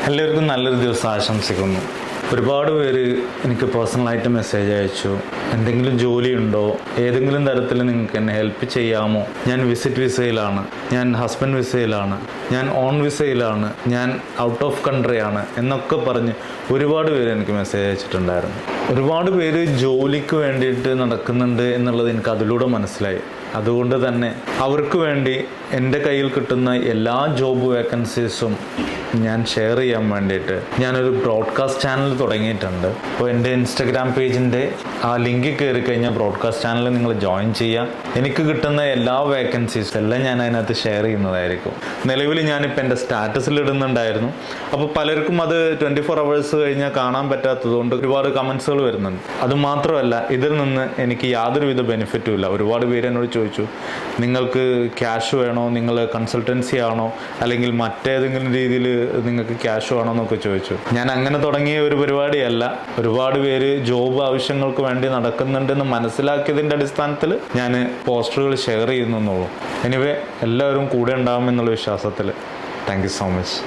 എല്ലാവർക്കും നല്ലൊരു ദിവസം ആശംസിക്കുന്നു. ഒരുപാട് പേര് എനിക്ക് പേഴ്സണലായിട്ട് മെസ്സേജ് അയച്ചു. എന്തെങ്കിലും ജോലിയുണ്ടോ, ഏതെങ്കിലും തരത്തിൽ നിങ്ങൾക്ക് എന്നെ ഹെൽപ്പ് ചെയ്യാമോ, ഞാൻ വിസിറ്റ് വിസയിലാണ്, ഞാൻ ഹസ്ബൻഡ് വിസയിലാണ്, ഞാൻ ഓൺ വിസയിലാണ്, ഞാൻ ഔട്ട് ഓഫ് കൺട്രിയാണ് എന്നൊക്കെ പറഞ്ഞ് ഒരുപാട് പേര് എനിക്ക് മെസ്സേജ് അയച്ചിട്ടുണ്ടായിരുന്നു. ഒരുപാട് പേര് ജോലിക്ക് വേണ്ടിയിട്ട് നടക്കുന്നുണ്ട് എന്നുള്ളത് എനിക്ക് അതിലൂടെ മനസ്സിലായി. അതുകൊണ്ട് തന്നെ അവർക്ക് വേണ്ടി എൻ്റെ കയ്യിൽ കിട്ടുന്ന എല്ലാ ജോബ് വേക്കൻസീസും ഞാൻ ഷെയർ ചെയ്യാൻ വേണ്ടിയിട്ട് ഞാനൊരു ബ്രോഡ്കാസ്റ്റ് ചാനൽ തുടങ്ങിയിട്ടുണ്ട്. അപ്പോൾ എൻ്റെ ഇൻസ്റ്റഗ്രാം പേജിൻ്റെ ആ ലിങ്കിൽ കയറി കഴിഞ്ഞാൽ ബ്രോഡ്കാസ്റ്റ് ചാനൽ നിങ്ങൾ ജോയിൻ ചെയ്യാം. എനിക്ക് കിട്ടുന്ന എല്ലാ വേക്കൻസീസ് എല്ലാം ഞാൻ അതിനകത്ത് ഷെയർ ചെയ്യുന്നതായിരിക്കും. നിലവിൽ ഞാനിപ്പോൾ എൻ്റെ സ്റ്റാറ്റസിൽ ഇടുന്നുണ്ടായിരുന്നു. അപ്പോൾ പലർക്കും അത് 24 hours കഴിഞ്ഞാൽ കാണാൻ പറ്റാത്തതുകൊണ്ട് ഒരുപാട് കമൻസുകൾ വരുന്നുണ്ട്. അതുമാത്രമല്ല, ഇതിൽ നിന്ന് എനിക്ക് യാതൊരുവിധ ബെനിഫിറ്റും ഇല്ല. ഒരുപാട് പേര് എന്നോട് ചോദിച്ചു, നിങ്ങൾക്ക് ക്യാഷ് വേണോ, നിങ്ങൾ കൺസൾട്ടൻസി ആണോ, അല്ലെങ്കിൽ മറ്റേതെങ്കിലും രീതിയിൽ നിങ്ങൾക്ക് ക്യാഷ് വേണോ എന്നൊക്കെ ചോദിച്ചു. ഞാൻ അങ്ങനെ തുടങ്ങിയ ഒരു പരിപാടിയല്ല. ഒരുപാട് പേര് ജോബ് ആവശ്യങ്ങൾക്ക് വേണ്ടി നടക്കുന്നുണ്ടെന്ന് മനസ്സിലാക്കിയതിൻ്റെ അടിസ്ഥാനത്തിൽ ഞാൻ പോസ്റ്ററുകൾ ഷെയർ ചെയ്യുന്നുള്ളൂ. എനിവേ, എല്ലാവരും കൂടെ ഉണ്ടാകുമെന്നുള്ള വിശ്വാസത്തിൽ താങ്ക് യു സോ മച്ച്.